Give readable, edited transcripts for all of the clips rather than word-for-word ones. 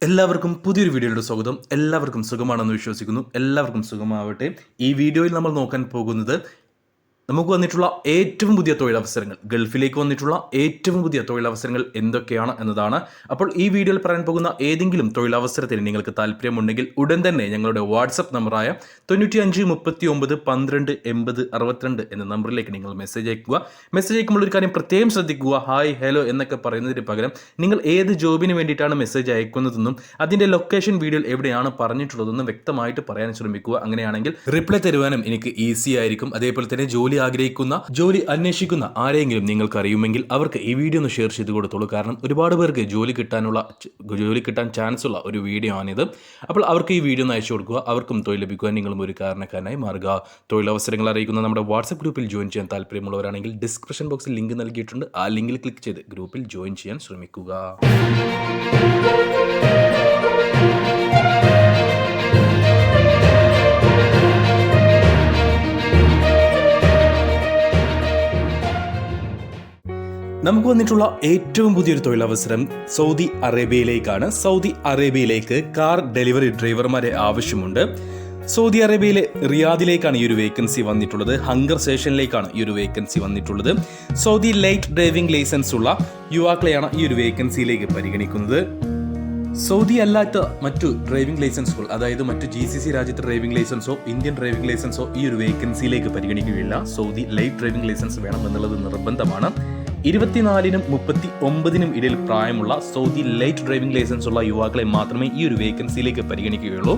എല്ലാവർക്കും പുതിയൊരു വീഡിയോയുടെ സ്വാഗതം. എല്ലാവർക്കും സുഖമാണെന്ന് വിശ്വസിക്കുന്നു. എല്ലാവർക്കും സുഖമാവട്ടെ. ഈ വീഡിയോയിൽ നമ്മൾ നോക്കാൻ പോകുന്നത് നമുക്ക് വന്നിട്ടുള്ള ഏറ്റവും പുതിയ തൊഴിലവസരങ്ങൾ, ഗൾഫിലേക്ക് വന്നിട്ടുള്ള ഏറ്റവും പുതിയ തൊഴിലവസരങ്ങൾ എന്തൊക്കെയാണ് എന്നതാണ്. അപ്പോൾ ഈ വീഡിയോയിൽ പറയാൻ പോകുന്ന ഏതെങ്കിലും തൊഴിലവസരത്തിന് നിങ്ങൾക്ക് താല്പര്യമുണ്ടെങ്കിൽ ഉടൻ തന്നെ ഞങ്ങളുടെ വാട്സപ്പ് നമ്പറായ 95 39 12 80 62 എന്ന നമ്പറിലേക്ക് നിങ്ങൾ മെസ്സേജ് അയക്കുക. മെസ്സേജ് അയക്കുമ്പോൾ ഒരു കാര്യം പ്രത്യേകം ശ്രദ്ധിക്കുക. ഹായ്, ഹലോ എന്നൊക്കെ പറയുന്നതിന് പകരം നിങ്ങൾ ഏത് ജോബിന് വേണ്ടിയിട്ടാണ് മെസ്സേജ് അയക്കുന്നതെന്നും അതിൻ്റെ ലൊക്കേഷൻ വീഡിയോയിൽ എവിടെയാണ് പറഞ്ഞിട്ടുള്ളതെന്നും വ്യക്തമായിട്ട് പറയാൻ ശ്രമിക്കുക. അങ്ങനെയാണെങ്കിൽ റിപ്ലൈ തരുവാനും എനിക്ക് ഈസി ആയിരിക്കും. അതേപോലെ തന്നെ ജോലി ആഗ്രഹിക്കുന്ന, ജോലി അന്വേഷിക്കുന്ന ആരെങ്കിലും നിങ്ങൾക്ക് അറിയുമെങ്കിൽ അവർക്ക് ഈ വീഡിയോ ഒന്ന് ഷെയർ ചെയ്ത് കൊടുത്തോളൂ. കാരണം ഒരുപാട് പേർക്ക് ജോലി കിട്ടാൻ ചാൻസ് ഉള്ള ഒരു വീഡിയോ ആണിത്. അപ്പോൾ അവർക്ക് ഈ വീഡിയോ ഒന്ന് അയച്ചു കൊടുക്കുക. അവർക്കും തൊഴിൽ ലഭിക്കുവാൻ നിങ്ങളും ഒരു കാരണക്കാരനായി മാറുക. തൊഴിലവസരങ്ങൾ അറിയിക്കുന്ന നമ്മുടെ വാട്സ്ആപ്പ് ഗ്രൂപ്പിൽ ജോയിൻ ചെയ്യാൻ താല്പര്യമുള്ളവരാണെങ്കിൽ ഡിസ്ക്രിപ്ഷൻ ബോക്സിൽ ലിങ്ക് നൽകിയിട്ടുണ്ട്. ആ ലിങ്കിൽ ക്ലിക്ക് ചെയ്ത് ഗ്രൂപ്പിൽ ജോയിൻ ചെയ്യാൻ ശ്രമിക്കുക. നമുക്ക് വന്നിട്ടുള്ള ഏറ്റവും പുതിയൊരു തൊഴിലവസരം സൗദി അറേബ്യയിലേക്കാണ്. സൗദി അറേബ്യയിലേക്ക് കാർ ഡെലിവറി ഡ്രൈവർമാരെ ആവശ്യമുണ്ട്. സൗദി അറേബ്യയിലെ റിയാദിലേക്കാണ് ഈ ഒരു വേക്കൻസി വന്നിട്ടുള്ളത്. ഹങ്കർ സ്റ്റേഷനിലേക്കാണ് ഈ ഒരു വേക്കൻസി വന്നിട്ടുള്ളത്. സൗദി ലൈറ്റ് ഡ്രൈവിംഗ് ലൈസൻസ് ഉള്ള യുവാക്കളെയാണ് ഈ ഒരു വേക്കൻസിയിലേക്ക് പരിഗണിക്കുന്നത്. സൗദി അല്ലാത്ത മറ്റു ഡ്രൈവിംഗ് ലൈസൻസുകൾ, അതായത് മറ്റു GCC രാജ്യത്തെ ഡ്രൈവിംഗ് ലൈസൻസോ ഇന്ത്യൻ ഡ്രൈവിംഗ് ലൈസൻസോ ഈ ഒരു വേക്കൻസിയിലേക്ക് പരിഗണിക്കുകയില്ല. സൗദി ലൈറ്റ് ഡ്രൈവിംഗ് ലൈസൻസ് വേണം എന്നുള്ളത് നിർബന്ധമാണ്. 24-നും 39-നും ഇടയിൽ പ്രായമുള്ള സൗദി ലൈറ്റ് ഡ്രൈവിംഗ് ലൈസൻസ് ഉള്ള യുവാക്കളെ മാത്രമേ ഈ ഒരു വേക്കൻസിയിലേക്ക് പരിഗണിക്കുകയുള്ളൂ.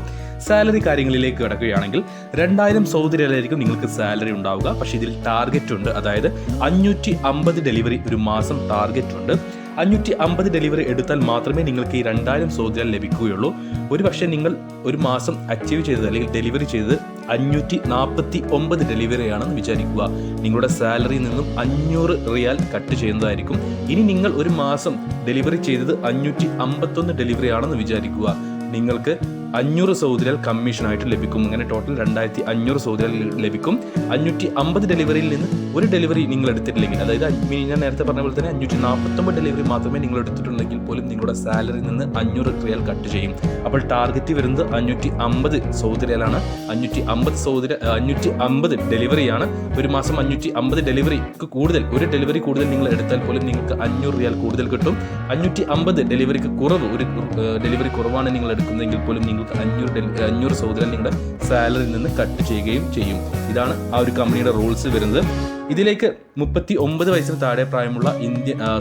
സാലറി കാര്യങ്ങളിലേക്ക് കിടക്കുകയാണെങ്കിൽ 2000 സൗദി റിയാലായിരിക്കും നിങ്ങൾക്ക് സാലറി ഉണ്ടാവുക. പക്ഷേ ഇതിൽ ടാർഗറ്റ് ഉണ്ട്. അതായത് 550 ഡെലിവറി ഒരു മാസം ടാർഗറ്റ് ഉണ്ട്. 550 ഡെലിവറി എടുത്താൽ മാത്രമേ നിങ്ങൾക്ക് ഈ 2000 സൗദി റിയാൽ ലഭിക്കുകയുള്ളൂ. ഒരു പക്ഷേ നിങ്ങൾ ഒരു മാസം അച്ചീവ് ചെയ്തത് അല്ലെങ്കിൽ ഡെലിവറി ചെയ്തത് 549 ഡെലിവറിയാണെന്ന് വിചാരിക്കുക. നിങ്ങളുടെ സാലറിയിൽ നിന്നും 500 റിയാൽ കട്ട് ചെയ്യുന്നതായിരിക്കും. ഇനി നിങ്ങൾ ഒരു മാസം ഡെലിവറി ചെയ്തത് 551 ഡെലിവറി ആണെന്ന് വിചാരിക്കുക. നിങ്ങൾക്ക് 500 സൗദി റിയാൽ കമ്മീഷനായിട്ട് ലഭിക്കും. അങ്ങനെ ടോട്ടൽ 2500 സൗദി റിയാൽ ലഭിക്കും. 550 ഡെലിവറിയിൽ നിന്ന് ഒരു ഡെലിവറി നിങ്ങൾ എടുത്തിട്ടില്ലെങ്കിൽ, അതായത് ഞാൻ നേരത്തെ പറഞ്ഞ പോലെ തന്നെ 549 ഡെലിവറി മാത്രമേ നിങ്ങൾ എടുത്തിട്ടുണ്ടെങ്കിൽ പോലും നിങ്ങളുടെ സാലറിയിൽ നിന്ന് 500 റിയാൽ കട്ട് ചെയ്യും. അപ്പോൾ ടാർഗറ്റ് വരുന്നത് 550 സൗദി റിയാലാണ്. 550 ഡെലിവറിയാണ്. ഒരു മാസം 550 ഡെലിവറിക്ക് കൂടുതൽ, ഒരു ഡെലിവറി കൂടുതൽ നിങ്ങൾ എടുത്താൽ പോലും നിങ്ങൾക്ക് 500 റിയാൽ കൂടുതൽ കിട്ടും. 550 ഡെലിവറിക്ക് കുറവ്, ഒരു ഡെലിവറി കുറവാണ് നിങ്ങൾ എടുക്കുന്നതെങ്കിൽ പോലും നിങ്ങൾക്ക് 500 സൗദി റിയാൽ നിങ്ങളുടെ സാലറിയിൽ നിന്ന് കട്ട് ചെയ്യുകയും ചെയ്യും. ഇതാണ് ആ ഒരു കമ്പനിയുടെ റൂൾസ് വരുന്നത്. ഇതിലേക്ക് 39 വയസ്സിന് താഴെ പ്രായമുള്ള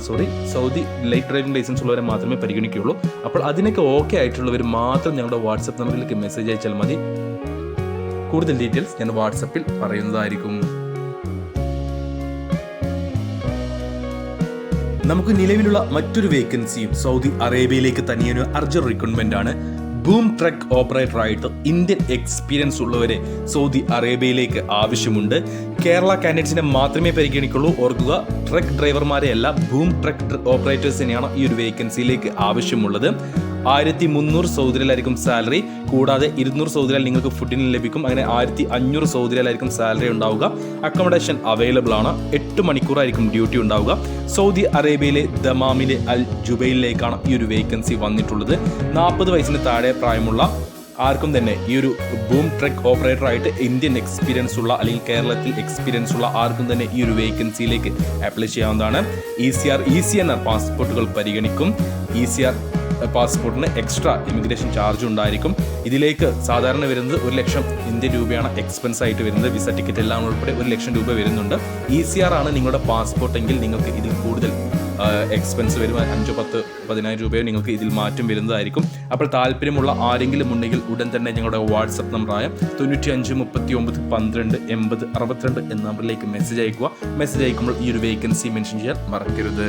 സൗദി ലൈറ്റ് ഡ്രൈവിംഗ് ലൈസൻസ് ഉള്ളവരെ മാത്രമേ പരിഗണിക്കുകയുള്ളൂ. അപ്പോൾ അതിനൊക്കെ ഓക്കെ ആയിട്ടുള്ളവർ മാത്രം ഞങ്ങളുടെ വാട്സപ്പ് നമ്പറിലേക്ക് മെസ്സേജ് അയച്ചാൽ മതി. കൂടുതൽ ഡീറ്റെയിൽസ് ഞാൻ വാട്സപ്പിൽ പറയുന്നതായിരിക്കും. നമുക്ക് നിലവിലുള്ള മറ്റൊരു വേക്കൻസിയും സൗദി അറേബ്യയിലേക്ക് തന്നെയൊരു അർജന്റ് റിക്രൂട്ട്മെന്റ് ആണ്. ബൂം ട്രക്ക് ഓപ്പറേറ്റർ ആയിട്ട് ഇന്ത്യൻ എക്സ്പീരിയൻസ് ഉള്ളവരെ സൗദി അറേബ്യയിലേക്ക് ആവശ്യമുണ്ട്. കേരള കാൻഡിഡേറ്റ്സിനെ മാത്രമേ പരിഗണിക്കുള്ളൂ. ഓർക്കുക, ട്രക്ക് ഡ്രൈവർമാരെ അല്ല, ബൂം ട്രക്ക് ഓപ്പറേറ്റേഴ്സിനെയാണ് ഈ ഒരു വേക്കൻസിയിലേക്ക് ആവശ്യമുള്ളത്. 1300 സൗദി റിയാലായിരിക്കും സാലറി. കൂടാതെ 200 സൗദി റിയാൽ നിങ്ങൾക്ക് ഫുഡിന് ലഭിക്കും. അങ്ങനെ 1500 സൗദി റിയാലായിരിക്കും സാലറി ഉണ്ടാവുക. അക്കോമഡേഷൻ അവൈലബിൾ ആണ്. 8 മണിക്കൂറായിരിക്കും ഡ്യൂട്ടി ഉണ്ടാവുക. സൗദി അറേബ്യയിലെ ദമാമിലെ അൽ ജുബൈലിലേക്കാണ് ഈ ഒരു വേക്കൻസി വന്നിട്ടുള്ളത്. 40 വയസ്സിന് താഴെ പ്രായമുള്ള ആർക്കും തന്നെ ഈ ഒരു ബൂം ട്രക്ക് ഓപ്പറേറ്റർ ആയിട്ട് ഇന്ത്യൻ എക്സ്പീരിയൻസ് ഉള്ള അല്ലെങ്കിൽ കേരളത്തിൽ എക്സ്പീരിയൻസ് ഉള്ള ആർക്കും തന്നെ ഈ ഒരു വേക്കൻസിയിലേക്ക് അപ്ലൈ ചെയ്യാവുന്നതാണ്. ECR പാസ്പോർട്ടുകൾ പരിഗണിക്കും. ECR പാസ്പോർട്ടിന് എക്സ്ട്രാ ഇമിഗ്രേഷൻ ചാർജ് ഉണ്ടായിരിക്കും. ഇതിലേക്ക് സാധാരണ വരുന്നത് 1 ലക്ഷം ഇന്ത്യൻ രൂപയാണ് എക്സ്പെൻസ് ആയിട്ട് വരുന്നത്. വിസ ടിക്കറ്റ് എല്ലാം ഉൾപ്പെടെ 1 ലക്ഷം രൂപ വരുന്നുണ്ട്. ECR ആണ് നിങ്ങളുടെ പാസ്പോർട്ട് എങ്കിൽ നിങ്ങൾക്ക് ഇതിൽ കൂടുതൽ എക്സ്പെൻസ് വരും. 5, 10, 10,000 രൂപയോ നിങ്ങൾക്ക് ഇതിൽ മാറ്റം വരുന്നതായിരിക്കും. അപ്പോൾ താല്പര്യമുള്ള ആരെങ്കിലും ഉണ്ടെങ്കിൽ ഉടൻ തന്നെ ഞങ്ങളുടെ വാട്സപ്പ് നമ്പറായ 95 39 12 80 62 എന്ന നമ്പറിലേക്ക് മെസ്സേജ് അയക്കുക. മെസ്സേജ് അയക്കുമ്പോൾ ഈ ഒരു വേക്കൻസി മെൻഷൻ ചെയ്യാൻ മറക്കരുത്.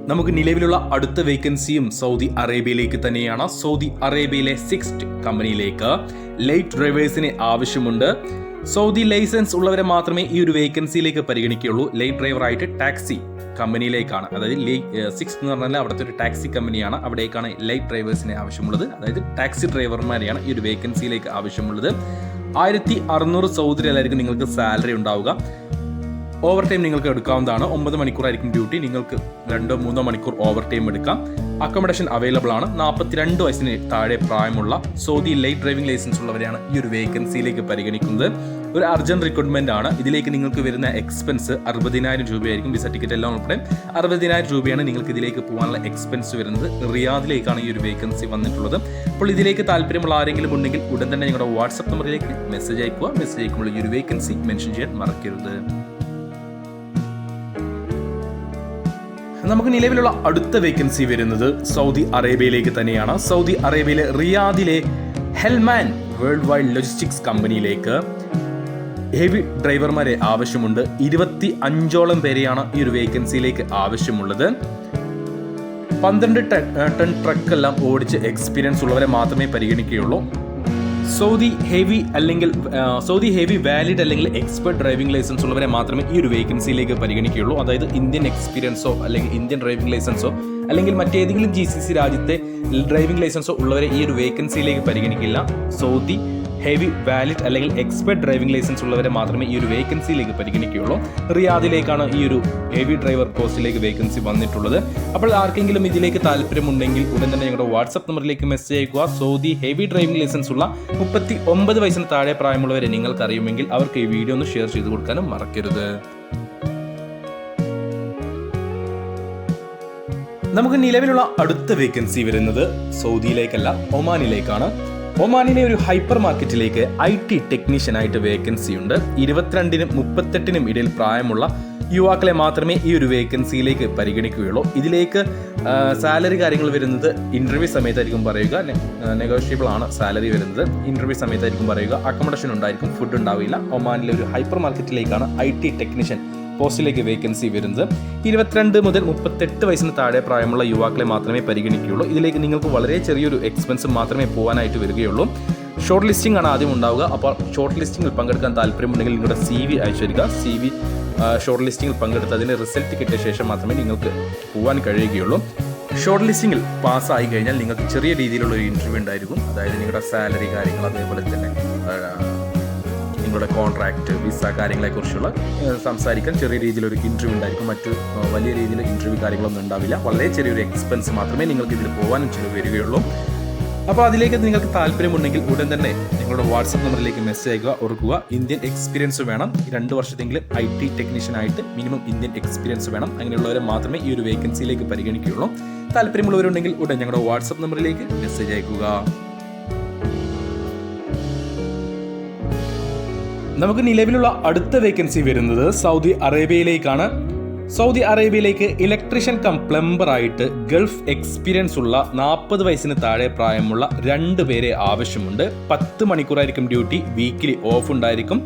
നമുക്ക് നിലവിലുള്ള അടുത്ത വേക്കൻസിയും സൗദി അറേബ്യയിലേക്ക് തന്നെയാണ്. സൗദി അറേബ്യയിലെ 6th കമ്പനിയിലേക്ക് ലൈറ്റ് ഡ്രൈവേഴ്സിന് ആവശ്യമുണ്ട്. സൗദി ലൈസൻസ് ഉള്ളവരെ മാത്രമേ ഈ ഒരു വേക്കൻസിയിലേക്ക് പരിഗണിക്കുകയുള്ളൂ. ലൈറ്റ് ഡ്രൈവറായിട്ട് ടാക്സി കമ്പനിയിലേക്കാണ്, അതായത് 6 എന്ന് പറഞ്ഞാൽ അവിടുത്തെ ഒരു ടാക്സി കമ്പനിയാണ്. അവിടേക്കാണ് ലൈറ്റ് ഡ്രൈവേഴ്സിനെ ആവശ്യമുള്ളത്. അതായത് ടാക്സി ഡ്രൈവർമാരെയാണ് ഈ ഒരു വേക്കൻസിയിലേക്ക് ആവശ്യമുള്ളത്. 1600 സൗദി റിയാലായിരിക്കും നിങ്ങൾക്ക് സാലറി ഉണ്ടാവുക. ഓവർ ടൈം നിങ്ങൾക്ക് എടുക്കാവുന്നതാണ്. 9 മണിക്കൂറായിരിക്കും ഡ്യൂട്ടി. നിങ്ങൾക്ക് 2-3 മണിക്കൂർ ഓവർ ടൈം എടുക്കാം. അക്കോമഡേഷൻ അവൈലബിൾ ആണ്. 42 വയസ്സിന് താഴെ പ്രായമുള്ള സൗദി ലൈറ്റ് ഡ്രൈവിംഗ് ലൈസൻസ് ഉള്ളവരെയാണ് ഈ ഒരു വേക്കൻസിയിലേക്ക് പരിഗണിക്കുന്നത്. ഒരു അർജന്റ് റിക്രൂട്ട്മെന്റ് ആണ്. ഇതിലേക്ക് നിങ്ങൾക്ക് വരുന്ന എക്സ്പെൻസ് 60,000 രൂപയായിരിക്കും. വിസ ടിക്കറ്റ് എല്ലാം ഉൾപ്പെടെ 60,000 രൂപയാണ് നിങ്ങൾക്ക് ഇതിലേക്ക് പോകാനുള്ള എക്സ്പെൻസ് വരുന്നത്. റിയാദിലേക്കാണ് ഈ ഒരു വേക്കൻസി വന്നിട്ടുള്ളത്. അപ്പോൾ ഇതിലേക്ക് താല്പര്യമുള്ള ആരെങ്കിലും ഉണ്ടെങ്കിൽ ഉടൻ തന്നെ നിങ്ങളുടെ വാട്സ്ആപ്പ് നമ്പറിലേക്ക് മെസ്സേജ് അയക്കുക. മെസ്സേജ് അയക്കുമ്പോൾ ഈ ഒരു വേക്കൻസി മെൻഷൻ ചെയ്യാൻ മറക്കരുത്. നമുക്ക് നിലവിലുള്ള അടുത്ത വേക്കൻസി വരുന്നത് സൗദി അറേബ്യയിലേക്ക് തന്നെയാണ്. സൗദി അറേബ്യയിലെ റിയാദിലെ ഹെൽമാൻ വേൾഡ് വൈഡ് ലോജിസ്റ്റിക്സ് കമ്പനിയിലേക്ക് ഹെവി ഡ്രൈവർമാരെ ആവശ്യമുണ്ട്. 25ഓളം പേരെയാണ് ഈ ഒരു വേക്കൻസിയിലേക്ക് ആവശ്യമുള്ളത്. 12 ടൺ ട്രക്കെല്ലാം ഓടിച്ച് എക്സ്പീരിയൻസ് ഉള്ളവരെ മാത്രമേ പരിഗണിക്കുകയുള്ളൂ. സൗദി ഹെവി വാലിഡ് അല്ലെങ്കിൽ എക്സ്പെർട്ട് ഡ്രൈവിംഗ് ലൈസൻസ് ഉള്ളവരെ മാത്രമേ ഈ ഒരു വേക്കൻസിയിലേക്ക് പരിഗണിക്കുകയുള്ളൂ. അതായത് ഇന്ത്യൻ എക്സ്പീരിയൻസോ അല്ലെങ്കിൽ ഇന്ത്യൻ ഡ്രൈവിംഗ് ലൈസൻസോ അല്ലെങ്കിൽ മറ്റേതെങ്കിലും GCC രാജ്യത്തെ ഡ്രൈവിംഗ് ലൈസൻസോ ഉള്ളവരെ ഈ ഒരു വേക്കൻസിയിലേക്ക് പരിഗണിക്കില്ല. സൗദി ഹെവി വാലിഡ് അല്ലെങ്കിൽ എക്സ്പെർട്ട് ഡ്രൈവിംഗ് ലൈസൻസ് ഉള്ളവരെ മാത്രമേ ഈ ഒരു വേക്കൻസിയിലേക്ക് പരിഗണിക്കുകയുള്ളൂ. റിയാദിലേക്കാണ് ഈ ഒരു ഹെവി ഡ്രൈവർ പോസ്റ്റിലേക്ക് വേക്കൻസി വന്നിട്ടുള്ളത്. അപ്പോൾ ആർക്കെങ്കിലും ഇതിലേക്ക് താല്പര്യമുണ്ടെങ്കിൽ ഉടൻ തന്നെ ഞങ്ങളുടെ വാട്സ്ആപ്പ് നമ്പറിലേക്ക് മെസ്സേജ് അയക്കുക. സൗദി ഹെവി ഡ്രൈവിംഗ് ലൈസൻസ് ഉള്ള 39 വയസ്സിന് താഴെ പ്രായമുള്ളവരെ നിങ്ങൾക്ക് അറിയുമെങ്കിൽ അവർക്ക് ഈ വീഡിയോ ഒന്ന് ഷെയർ ചെയ്ത് കൊടുക്കാനും മറക്കരുത്. നമുക്ക് നിലവിലുള്ള അടുത്ത വേക്കൻസി വരുന്നത് സൗദിയിലേക്കല്ല, ഒമാനിലേക്കാണ്. ഒമാനിലെ ഒരു ഹൈപ്പർ മാർക്കറ്റിലേക്ക് IT ടെക്നീഷ്യനായിട്ട് വേക്കൻസി ഉണ്ട്. 22-നും 38-നും ഇടയിൽ പ്രായമുള്ള യുവാക്കളെ മാത്രമേ ഈ ഒരു വേക്കൻസിയിലേക്ക് പരിഗണിക്കുകയുള്ളൂ. ഇതിലേക്ക് സാലറി കാര്യങ്ങൾ വരുന്നത് ഇന്റർവ്യൂ സമയത്തായിരിക്കും പറയുക. നെഗോഷ്യബിൾ ആണ് സാലറി വരുന്നത്. ഇന്റർവ്യൂ സമയത്തായിരിക്കും പറയുക. അക്കോമഡേഷൻ ഉണ്ടായിരിക്കും, ഫുഡ് ഉണ്ടാവില്ല. ഒമാനിലെ ഒരു ഹൈപ്പർ മാർക്കറ്റിലേക്കാണ് IT ടെക്നീഷ്യൻ പോസ്റ്റിലേക്ക് വേക്കൻസി വരുന്നത്. 22 മുതൽ 38 വയസ്സിന് താഴെ പ്രായമുള്ള യുവാക്കളെ മാത്രമേ പരിഗണിക്കുകയുള്ളൂ. ഇതിലേക്ക് നിങ്ങൾക്ക് വളരെ ചെറിയൊരു എക്സ്പെൻസ് മാത്രമേ പോകാനായിട്ട് വരികയുള്ളൂ. ഷോർട്ട് ലിസ്റ്റിംഗ് ആണ് ആദ്യം ഉണ്ടാവുക. അപ്പോൾ ഷോർട്ട് ലിസ്റ്റിംഗിൽ പങ്കെടുക്കാൻ താല്പര്യമുണ്ടെങ്കിൽ നിങ്ങളുടെ CV അയച്ചു തരിക. CV ഷോർട്ട് ലിസ്റ്റിംഗിൽ പങ്കെടുത്ത് അതിന് റിസൾട്ട് കിട്ടിയ ശേഷം മാത്രമേ നിങ്ങൾക്ക് പോകാൻ കഴിയുകയുള്ളൂ. ഷോർട്ട് ലിസ്റ്റിംഗിൽ പാസ്സായി കഴിഞ്ഞാൽ നിങ്ങൾക്ക് ചെറിയ രീതിയിലുള്ള ഒരു ഇൻ്റർവ്യൂ ഉണ്ടായിരിക്കും. അതായത് നിങ്ങളുടെ സാലറി കാര്യങ്ങൾ, അതേപോലെ തന്നെ നിങ്ങളുടെ കോൺട്രാക്ട്, വിസ കാര്യങ്ങളെക്കുറിച്ചുള്ള സംസാരിക്കാൻ ചെറിയ രീതിയിലൊരു ഇൻ്റർവ്യൂ ഉണ്ടായിരിക്കും. മറ്റു വലിയ രീതിയിൽ ഇൻ്റർവ്യൂ കാര്യങ്ങളൊന്നും ഉണ്ടാവില്ല. വളരെ ചെറിയൊരു എക്സ്പെൻസ് മാത്രമേ നിങ്ങൾക്ക് ഇതിൽ പോകാനും ചിലവ് വരികയുള്ളൂ. അപ്പോൾ അതിലേക്ക് നിങ്ങൾക്ക് താല്പര്യമുണ്ടെങ്കിൽ ഉടൻ തന്നെ നിങ്ങളുടെ വാട്സപ്പ് നമ്പറിലേക്ക് മെസ്സേജ് അയക്കുക. ഓർക്കുക, ഇന്ത്യൻ എക്സ്പീരിയൻസ് വേണം. 2 വർഷത്തെങ്കിലും IT ടെക്നീഷ്യനായിട്ട് മിനിമം ഇന്ത്യൻ എക്സ്പീരിയൻസ് വേണം. അങ്ങനെയുള്ളവരെ മാത്രമേ ഈ ഒരു വേക്കൻസിയിലേക്ക് പരിഗണിക്കുകയുള്ളൂ. താല്പര്യമുള്ളവരുണ്ടെങ്കിൽ ഉടൻ ഞങ്ങളുടെ വാട്സപ്പ് നമ്പറിലേക്ക് മെസ്സേജ് അയക്കുക. നമുക്ക് നിലവിലുള്ള അടുത്ത വേക്കൻസി വരുന്നത് സൗദി അറേബ്യയിലേക്കാണ്. സൗദി അറേബ്യയിലേക്ക് ഇലക്ട്രീഷ്യൻ കം പ്ലംബർ ആയിട്ട് ഗൾഫ് എക്സ്പീരിയൻസ് ഉള്ള 40 വയസ്സിന് താഴെ പ്രായമുള്ള 2 പേരെ ആവശ്യമുണ്ട്. 10 മണിക്കൂറായിരിക്കും ഡ്യൂട്ടി. വീക്കിലി ഓഫ് ഉണ്ടായിരിക്കും.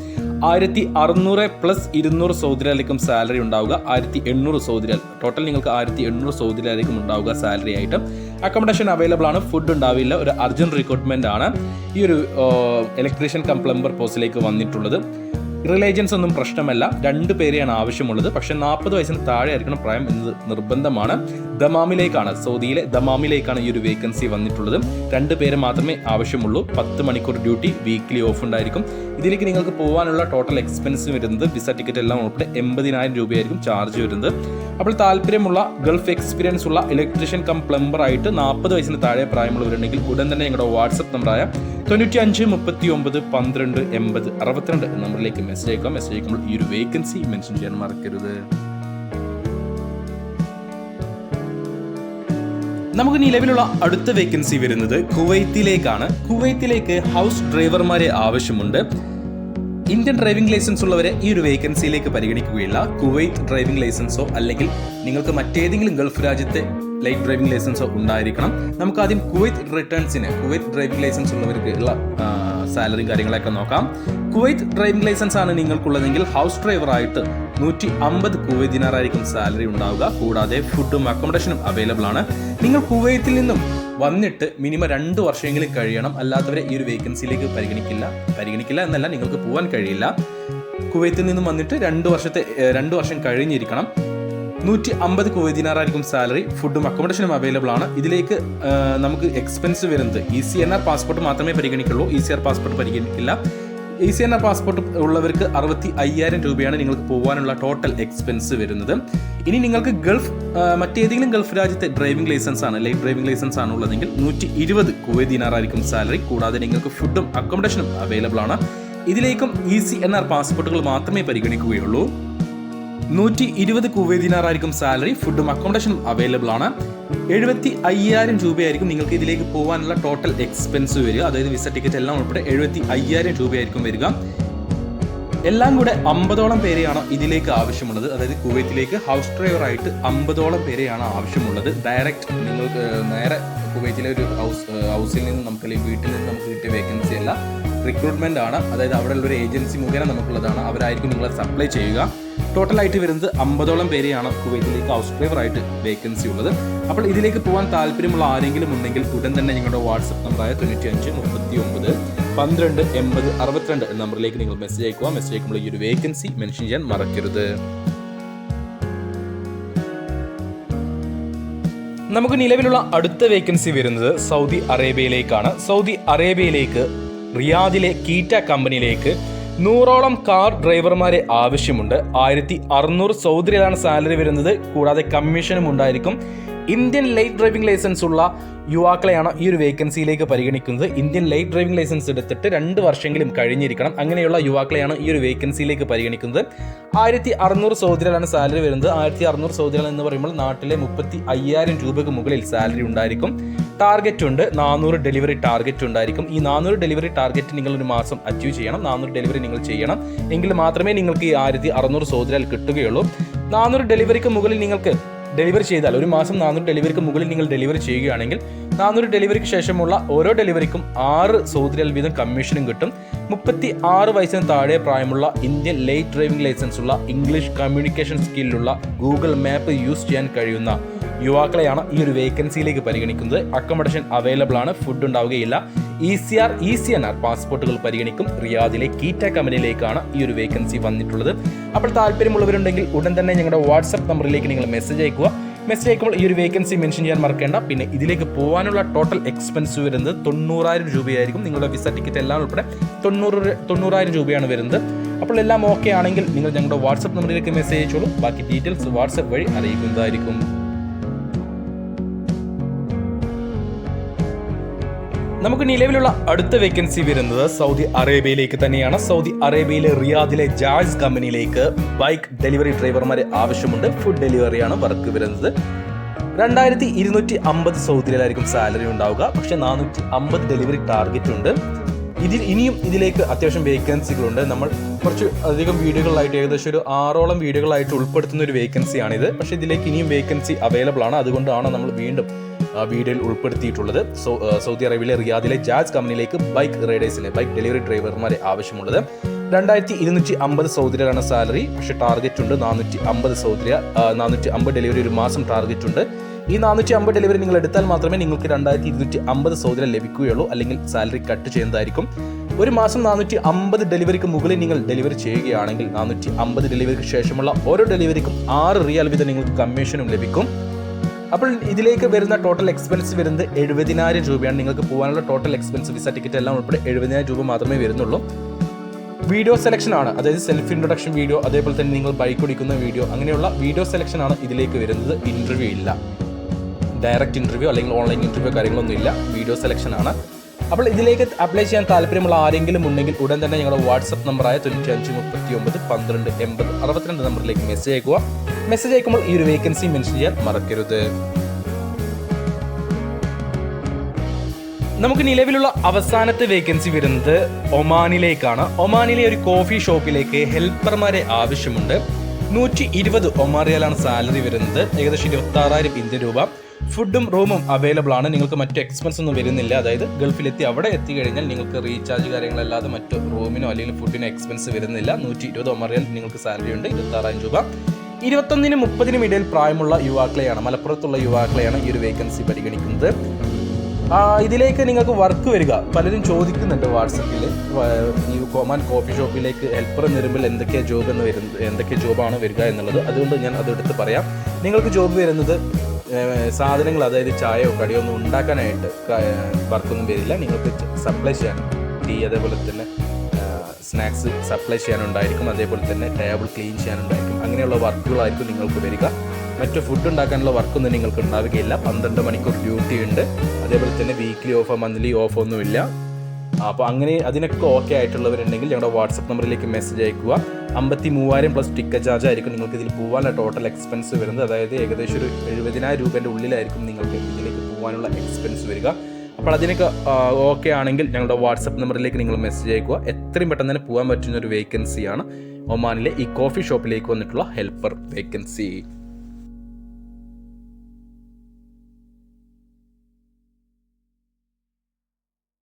1600 പ്ലസ് 200 സൗദി റിയാലായിരിക്കും സാലറി ഉണ്ടാവുക. 1800 സൗദി റിയാൽ. ടോട്ടൽ നിങ്ങൾക്ക് 1800 സൗദി റിയാലായിരിക്കും ഉണ്ടാവുക സാലറി ആയിട്ട്. അക്കോമഡേഷൻ അവൈലബിൾ ആണ്, ഫുഡ് ഉണ്ടാവില്ല. ഒരു അർജന്റ് റിക്രൂട്ട്മെന്റ് ആണ് ഈ ഒരു ഇലക്ട്രീഷ്യൻ കം പ്ലംബർ പോസ്റ്റിലേക്ക് വന്നിട്ടുള്ളത്. റിലേജൻസ് ഒന്നും പ്രശ്നമല്ല. 2 പേരെയാണ് ആവശ്യമുള്ളത്. പക്ഷെ 40 വയസ്സിന് താഴെ ആയിരിക്കണം പ്രായം എന്നത് നിർബന്ധമാണ്. ദമാമിലേക്കാണ്, സൗദിയിലെ ദമാമിലേക്കാണ് ഈ ഒരു വേക്കൻസി വന്നിട്ടുള്ളത്. 2 പേര് മാത്രമേ ആവശ്യമുള്ളൂ. 10 മണിക്കൂർ ഡ്യൂട്ടി, വീക്ക്ലി ഓഫ് ഉണ്ടായിരിക്കും. ഇതിലേക്ക് നിങ്ങൾക്ക് പോകാനുള്ള ടോട്ടൽ എക്സ്പെൻസ് വരുന്നത് വിസ ടിക്കറ്റ് എല്ലാം ഉൾപ്പെടെ 80,000 രൂപയായിരിക്കും ചാർജ് വരുന്നത്. അപ്പോൾ താല്പര്യമുള്ള ഗൾഫ് എക്സ്പീരിയൻസ് ഉള്ള ഇലക്ട്രീഷ്യൻ കം പ്ലംബർ ആയിട്ട് 40 വയസ്സിന് താഴെ പ്രായമുള്ളവരുണ്ടെങ്കിൽ ഉടൻ തന്നെ ഞങ്ങളുടെ വാട്സപ്പ് നമ്പറായ 95 39 12 80 62 നമ്പറിലേക്ക് മെസ്സേജ് അയക്കാം. മെസ്സേജ് അയക്കുമ്പോൾ ഈ ഒരു വേക്കൻസി മെൻഷൻ ചെയ്യാൻ മറക്കരുത്. നമുക്ക് നിലവിലുള്ള അടുത്ത വേക്കൻസി വരുന്നത് കുവൈത്തിലേക്കാണ്. കുവൈത്തിലേക്ക് ഹൗസ് ഡ്രൈവർമാരെ ആവശ്യമുണ്ട്. ഇന്ത്യൻ ഡ്രൈവിംഗ് ലൈസൻസ് ഉള്ളവരെ ഈ ഒരു വേക്കൻസിയിലേക്ക് പരിഗണിക്കുകയില്ല. കുവൈത്ത് ഡ്രൈവിംഗ് ലൈസൻസോ അല്ലെങ്കിൽ നിങ്ങൾക്ക് മറ്റേതെങ്കിലും ഗൾഫ് രാജ്യത്തെ ലൈറ്റ് ഡ്രൈവിംഗ് ലൈസൻസോ ഉണ്ടായിരിക്കണം. നമുക്ക് ആദ്യം കുവൈത്ത് റിട്ടേൺസിന്, കുവൈത്ത് ഡ്രൈവിംഗ് ലൈസൻസ് ഉള്ളവർക്ക് ഉള്ള സാലറിയും കാര്യങ്ങളൊക്കെ നോക്കാം. കുവൈത്ത് ഡ്രൈവിംഗ് ലൈസൻസ് ആണ് നിങ്ങൾക്കുള്ളതെങ്കിൽ ഹൗസ് ഡ്രൈവറായിട്ട് 150 കുവൈത്ത് ദിനാറായിരിക്കും സാലറി ഉണ്ടാവുക. കൂടാതെ ഫുഡും അക്കോമഡേഷനും അവൈലബിൾ ആണ്. നിങ്ങൾ കുവൈത്തിൽ നിന്നും വന്നിട്ട് മിനിമം 2 വർഷമെങ്കിലും കഴിയണം. അല്ലാത്തവരെ ഈ ഒരു വേക്കൻസിയിലേക്ക് പരിഗണിക്കില്ല എന്നല്ല, നിങ്ങൾക്ക് പോകാൻ കഴിയില്ല. കുവൈത്തിൽ നിന്നും വന്നിട്ട് 2 വർഷം കഴിഞ്ഞിരിക്കണം. 150 കുവൈത്ത് ദിനാറായിരിക്കും സാലറി. ഫുഡും അക്കോമഡേഷനും അവൈലബിൾ ആണ്. ഇതിലേക്ക് നമുക്ക് എക്സ്പെൻസ് വരുന്നത് ECNR പാസ്പോർട്ട് മാത്രമേ പരിഗണിക്കുള്ളൂ. ECR പാസ്പോർട്ട് പരിഗണിക്കില്ല. ECNR പാസ്പോർട്ട് ഉള്ളവർക്ക് 65,000 രൂപയാണ് നിങ്ങൾക്ക് പോകാനുള്ള ടോട്ടൽ എക്സ്പെൻസ് വരുന്നത്. ഇനി നിങ്ങൾക്ക് മറ്റേതെങ്കിലും ഗൾഫ് രാജ്യത്തെ ഡ്രൈവിംഗ് ലൈസൻസ് ആണ്, ലൈറ്റ് ഡ്രൈവിംഗ് ലൈസൻസ് ആണ് ഉള്ളതെങ്കിൽ 120 കുവൈത്ത് ദിനാർ ആയിരിക്കും സാലറി. കൂടാതെ നിങ്ങൾക്ക് ഫുഡും അക്കോമഡേഷനും അവൈലബിൾ ആണ്. ഇതിലേക്കും ECNR പാസ്പോർട്ടുകൾ മാത്രമേ പരിഗണിക്കുകയുള്ളൂ. 120 കുവൈത്ത് ദിനാർ ആയിരിക്കും സാലറി, ഫുഡും അക്കോമഡേഷനും അവൈലബിൾ ആണ്. 75,000 രൂപയായിരിക്കും നിങ്ങൾക്ക് ഇതിലേക്ക് പോകാനുള്ള ടോട്ടൽ എക്സ്പെൻസ് വരിക. അതായത് വിസ ടിക്കറ്റ് എല്ലാം ഉൾപ്പെടെ 75,000 രൂപയായിരിക്കും വരിക. എല്ലാം കൂടെ 50ഓളം പേരെയാണ് ഇതിലേക്ക് ആവശ്യമുള്ളത്. അതായത് കുവൈത്തിലേക്ക് ഹൗസ് ഡ്രൈവറായിട്ട് 50ഓളം പേരെയാണ് ആവശ്യമുള്ളത്. ഡയറക്റ്റ് നിങ്ങൾക്ക് നേരെ കുവൈത്തിലെ ഒരു ഹൗസിൽ നിന്ന് നമുക്ക്, അല്ലെങ്കിൽ വീട്ടിൽ നിന്ന് നമുക്ക് കിട്ടിയ വേക്കൻസി അല്ല, റിക്രൂട്ട്മെന്റ് ആണ്. അതായത് അവിടെയുള്ള ഒരു ഏജൻസി മുഖേന നമുക്കുള്ളതാണ്. അവരായിരിക്കും നിങ്ങളെ സപ്ലൈ ചെയ്യുക. ടോട്ടലായിട്ട് വരുന്നത് 50ഓളം പേരെയാണ് കുവൈത്തിലേക്ക് ഹൗസ് ഡ്രൈവറായിട്ട് വേക്കൻസി ഉള്ളത്. അപ്പോൾ ഇതിലേക്ക് പോകാൻ താല്പര്യമുള്ള ആരെങ്കിലും ഉണ്ടെങ്കിൽ ഉടൻ തന്നെ നിങ്ങളുടെ വാട്സപ്പ് നമ്പറായ 95 39 12 80 62 എന്ന നമ്പറിലേക്ക് നിങ്ങൾ മെസ്സേജ് അയക്കുക. മെസ്സേജ് അയക്കുമ്പോൾ ഈ ഒരു വേക്കൻസി മെൻഷൻ ചെയ്യാൻ മറക്കരുത്. നമുക്ക് നിലവിലുള്ള അടുത്ത വേക്കൻസി വരുന്നത് സൗദി അറേബ്യയിലേക്കാണ്. സൗദി അറേബ്യയിലേക്ക് റിയാദിലെ കീറ്റ കമ്പനിയിലേക്ക് 100ഓളം കാർ ഡ്രൈവർമാരെ ആവശ്യമുണ്ട്. 1,600 സൗദി റിയാലാണ് സാലറി വരുന്നത്. കൂടാതെ കമ്മീഷനും ഉണ്ടായിരിക്കും. ഇന്ത്യൻ ലൈറ്റ് ഡ്രൈവിംഗ് ലൈസൻസ് ഉള്ള യുവാക്കളെയാണ് ഈ ഒരു വേക്കൻസിയിലേക്ക് പരിഗണിക്കുന്നത്. ഇന്ത്യൻ ലൈറ്റ് ഡ്രൈവിംഗ് ലൈസൻസ് എടുത്തിട്ട് 2 വർഷമെങ്കിലും കഴിഞ്ഞിരിക്കണം. അങ്ങനെയുള്ള യുവാക്കളെയാണ് ഈ ഒരു വേക്കൻസിയിലേക്ക് പരിഗണിക്കുന്നത്. 1,600 സൗദി റിയാലാണ് സാലറി വരുന്നത്. 1,600 സൗദി റിയാൽ എന്ന് പറയുമ്പോൾ നാട്ടിലെ 35,000 രൂപയ്ക്ക് മുകളിൽ സാലറി ഉണ്ടായിരിക്കും. ടാർഗറ്റ് ഉണ്ട്, 400 ഡെലിവറി ടാർഗറ്റ് ഉണ്ടായിരിക്കും. ഈ 400 ഡെലിവറി ടാർഗറ്റ് നിങ്ങൾ ഒരു മാസം അച്ചീവ് ചെയ്യണം. 400 ഡെലിവറി നിങ്ങൾ ചെയ്യണം. എങ്കിൽ മാത്രമേ നിങ്ങൾക്ക് ഈ 1,600 സൗദി റിയാൽ കിട്ടുകയുള്ളൂ. 400 ഡെലിവറിക്ക് മുകളിൽ നിങ്ങൾക്ക് ഡെലിവറി ചെയ്താൽ, ഒരു മാസം 400 ഡെലിവറിക്ക് മുകളിൽ നിങ്ങൾ ഡെലിവറി ചെയ്യുകയാണെങ്കിൽ 400 ഡെലിവറിക്ക് ശേഷമുള്ള ഓരോ ഡെലിവറിക്കും 6 സൗദി റിയാൽ വീതം കമ്മീഷനും കിട്ടും. 36 വയസ്സിന് താഴെ പ്രായമുള്ള ഇന്ത്യൻ ലൈറ്റ് ഡ്രൈവിംഗ് ലൈസൻസ് ഉള്ള, ഇംഗ്ലീഷ് കമ്മ്യൂണിക്കേഷൻ സ്കില്ലുള്ള, ഗൂഗിൾ മാപ്പ് യൂസ് ചെയ്യാൻ കഴിയുന്ന യുവാക്കളെയാണ് ഈ ഒരു വേക്കൻസിയിലേക്ക് പരിഗണിക്കുന്നത്. അക്കോമഡേഷൻ അവൈലബിൾ ആണ്, ഫുഡ് ഉണ്ടാവുകയില്ല. ECNR പാസ്പോർട്ടുകൾ പരിഗണിക്കും. റിയാദിലെ കീറ്റ കമ്പനിയിലേക്കാണ് ഈ ഒരു വേക്കൻസി വന്നിട്ടുള്ളത്. അപ്പോൾ താല്പര്യമുള്ളവരുണ്ടെങ്കിൽ ഉടൻ തന്നെ ഞങ്ങളുടെ വാട്സപ്പ് നമ്പറിലേക്ക് നിങ്ങൾ മെസ്സേജ് അയക്കുക. മെസ്സേജ് അയക്കുമ്പോൾ ഈ ഒരു വേക്കൻസി മെൻഷൻ ചെയ്യാൻ മറക്കേണ്ട. പിന്നെ ഇതിലേക്ക് പോകാനുള്ള ടോട്ടൽ എക്സ്പെൻസ് വരുന്നത് 90,000 രൂപയായിരിക്കും. നിങ്ങളുടെ വിസ ടിക്കറ്റ് എല്ലാം ഉൾപ്പെടെ 90,000 രൂപയാണ് വരുന്നത്. അപ്പോൾ എല്ലാം ഓക്കെ ആണെങ്കിൽ നിങ്ങൾ ഞങ്ങളുടെ വാട്സപ്പ് നമ്പറിലേക്ക് മെസ്സേജ് അയച്ചോളൂ. ബാക്കി ഡീറ്റെയിൽസ് വാട്സപ്പ് വഴി അറിയിക്കുന്നതായിരിക്കും. നമുക്ക് നിലവിലുള്ള അടുത്ത വേക്കൻസി വരുന്നത് സൗദി അറേബ്യയിലേക്ക് തന്നെയാണ്. സൗദി അറേബ്യയിലെ റിയാദിലെ ജാസ് കമ്പനിയിലേക്ക് ബൈക്ക് ഡെലിവറി ഡ്രൈവർമാരെ ആവശ്യമുണ്ട്. ഫുഡ് ഡെലിവറിയാണ് വർക്ക് വരുന്നത്. 2,250 സൗദി റിയാലായിരിക്കും സാലറി ഉണ്ടാവുക. പക്ഷെ 450 ഡെലിവറി ടാർഗറ്റ് ഉണ്ട്. ഇനിയും ഇതിലേക്ക് അത്യാവശ്യം വേക്കൻസികളുണ്ട്. നമ്മൾ കുറച്ച് അധികം വീഡിയോകളായിട്ട്, ഏകദേശം ഒരു 6ഓളം വീഡിയോകളായിട്ട് ഉൾപ്പെടുത്തുന്ന ഒരു വേക്കൻസിയാണിത്. പക്ഷെ ഇതിലേക്ക് ഇനിയും വേക്കൻസി അവൈലബിൾ ആണ്. അതുകൊണ്ടാണ് നമ്മൾ വീണ്ടും വീഡിയോയിൽ ഉൾപ്പെടുത്തിയിട്ടുള്ളത്. സൗദി അറേബ്യയിലെ റിയാദിലെ ജാസ് കമ്പനിയിലേക്ക് ബൈക്ക് ഡെലിവറി ഡ്രൈവർമാരെ ആവശ്യമുള്ളത്. 2,250 സൗദി റിയാലാണ് സാലറി. പക്ഷെ ടാർഗറ്റ് ഉണ്ട് 450 സൗദി റിയാൽ. 450 ഡെലിവറി ഒരു മാസം ടാർഗറ്റ് ഉണ്ട്. ഈ 450 ഡെലിവറി നിങ്ങൾ എടുത്താൽ മാത്രമേ നിങ്ങൾക്ക് 2,250 സൗദി റിയാൽ ലഭിക്കുകയുള്ളൂ. അല്ലെങ്കിൽ സാലറി കട്ട് ചെയ്യുന്നതായിരിക്കും. ഒരു മാസം 450 ഡെലിവറിക്ക് മുകളിൽ നിങ്ങൾ ഡെലിവറി ചെയ്യുകയാണെങ്കിൽ 450 ഡെലിവറിക്ക് ശേഷമുള്ള ഓരോ ഡെലിവറിക്കും 6 റിയാൽ വീതം നിങ്ങൾക്ക് കമ്മീഷനും ലഭിക്കും. അപ്പോൾ ഇതിലേക്ക് വരുന്ന ടോട്ടൽ എക്സ്പെൻസ് വരുന്നത് 70,000 രൂപയാണ്. നിങ്ങൾക്ക് പോകാനുള്ള ടോട്ടൽ എക്സ്പെൻസ്, വിസ ടിക്കറ്റ് എല്ലാം ഉൾപ്പെടെ 70,000 രൂപ മാത്രമേ വരുന്നുള്ളൂ. വീഡിയോ സെലക്ഷൻ ആണ്, അതായത് സെൽഫ് ഇൻട്രൊഡക്ഷൻ വീഡിയോ, അതേപോലെ തന്നെ നിങ്ങൾ ബൈക്ക് ഓടിക്കുന്ന വീഡിയോ, അങ്ങനെയുള്ള വീഡിയോ സെലക്ഷൻ ആണ് ഇതിലേക്ക് വരുന്നത്. ഇന്റർവ്യൂ ഇല്ല, ഡയറക്റ്റ് ഇന്റർവ്യൂ അല്ലെങ്കിൽ ഓൺലൈൻ ഇന്റർവ്യൂ കാര്യങ്ങളൊന്നും ഇല്ല, വീഡിയോ സെലക്ഷൻ ആണ്. അപ്പോൾ ഇതിലേക്ക് അപ്ലൈ ചെയ്യാൻ താല്പര്യമുള്ള ആരെങ്കിലും ഉണ്ടെങ്കിൽ ഉടൻ തന്നെ ഞങ്ങളുടെ വാട്സപ്പ് നമ്പറായ 95 39 12 80 62 നമ്പറിലേക്ക് മെസ്സേജ് അയക്കുക. മെസ്സേജ് അയക്കുമ്പോൾ ഈ ഒരു വേക്കൻസി മെൻഷൻ ചെയ്യാൻ മറക്കരുത്. നമുക്ക് നിലവിലുള്ള അവസാനത്തെ വേക്കൻസി വരുന്നത് ഒമാനിലേക്കാണ്. ഒമാനിലെ ഒരു കോഫി ഷോപ്പിലേക്ക് ഹെൽപ്പർമാരെ ആവശ്യമുണ്ട്. 120 ഒമാൻ റിയാലാണ് സാലറി വരുന്നത്. ഏകദേശം 26,000 ഇന്ത്യൻ രൂപ. ഫുഡും റൂമും അവൈലബിൾ ആണ്. നിങ്ങൾക്ക് മറ്റു എക്സ്പെൻസ് ഒന്നും വരുന്നില്ല. അതായത് ഗൾഫിലെത്തി അവിടെ എത്തിക്കഴിഞ്ഞാൽ നിങ്ങൾക്ക് റീചാർജ് കാര്യങ്ങളല്ലാതെ മറ്റു റൂമിനോ അല്ലെങ്കിൽ ഫുഡിനോ എക്സ്പെൻസ് വരുന്നില്ല. 120 ഒമാൻ റിയാൽ നിങ്ങൾക്ക് സാലറി ഉണ്ട്. 26,000 രൂപ. 21-നും 30-നും ഇടയിൽ പ്രായമുള്ള യുവാക്കളെയാണ്, മലപ്പുറത്തുള്ള യുവാക്കളെയാണ് ഈ ഒരു വേക്കൻസി പരിഗണിക്കുന്നത്. ഇതിലേക്ക് നിങ്ങൾക്ക് വർക്ക് വരിക, പലരും ചോദിക്കുന്നുണ്ട് വാട്സപ്പിൽ, ഈ ഒമാൻ കോഫി ഷോപ്പിലേക്ക് ഹെൽപ്പർ എന്ന് വരുമ്പോൾ എന്തൊക്കെ ജോബാണ് വരിക എന്നുള്ളത്. അതുകൊണ്ട് ഞാൻ അതെടുത്ത് പറയാം. നിങ്ങൾക്ക് ജോബ് വരുന്നത് സാധനങ്ങൾ, അതായത് ചായയോ കടിയോ ഒന്നും ഉണ്ടാക്കാനായിട്ട് വർക്കൊന്നും വരില്ല. നിങ്ങൾക്ക് സപ്ലൈ ചെയ്യാൻ ടീ, അതേപോലെ തന്നെ സ്നാക്സ് സപ്ലൈ ചെയ്യാനുണ്ടായിരിക്കും, അതേപോലെ തന്നെ ടേബിൾ ക്ലീൻ ചെയ്യാനുണ്ടായിരിക്കും. അങ്ങനെയുള്ള വർക്കുകളായിരിക്കും നിങ്ങൾക്ക് വരിക. മറ്റു ഫുഡ് ഉണ്ടാക്കാനുള്ള വർക്കൊന്നും നിങ്ങൾക്ക് ഉണ്ടാവുകയില്ല. 12 മണിക്കൂർ ഡ്യൂട്ടി ഉണ്ട്. അതേപോലെ തന്നെ വീക്ക്ലി ഓഫോ മന്ത്ലി ഓഫോ ഒന്നുമില്ല. അപ്പോൾ അങ്ങനെ അതിനൊക്കെ ഓക്കെ ആയിട്ടുള്ളവരുണ്ടെങ്കിൽ ഞങ്ങളുടെ വാട്സപ്പ് നമ്പറിലേക്ക് മെസ്സേജ് അയക്കുക. 53,000 പ്ലസ് ടിക്കറ്റ് ചാർജ് ആയിരിക്കും നിങ്ങൾക്ക് ഇതിൽ പോകാനുള്ള ടോട്ടൽ എക്സ്പെൻസ് വരുന്നത്. അതായത് ഏകദേശം ഒരു 70,000 രൂപേൻ്റെ ഉള്ളിലായിരിക്കും നിങ്ങൾക്ക് ഇതിലേക്ക് പോകാനുള്ള എക്സ്പെൻസ് വരിക. അപ്പോൾ അതിനൊക്കെ ഓക്കെ ആണെങ്കിൽ ഞങ്ങളുടെ വാട്സപ്പ് നമ്പറിലേക്ക് നിങ്ങൾ മെസ്സേജ് അയക്കുക. എത്രയും പെട്ടെന്ന് തന്നെ പോകാൻ പറ്റുന്ന ഒരു വേക്കൻസിയാണ് ഒമാനിലെ ഈ കോഫി ഷോപ്പിലേക്ക് വന്നിട്ടുള്ള ഹെൽപ്പർ വേക്കൻസി.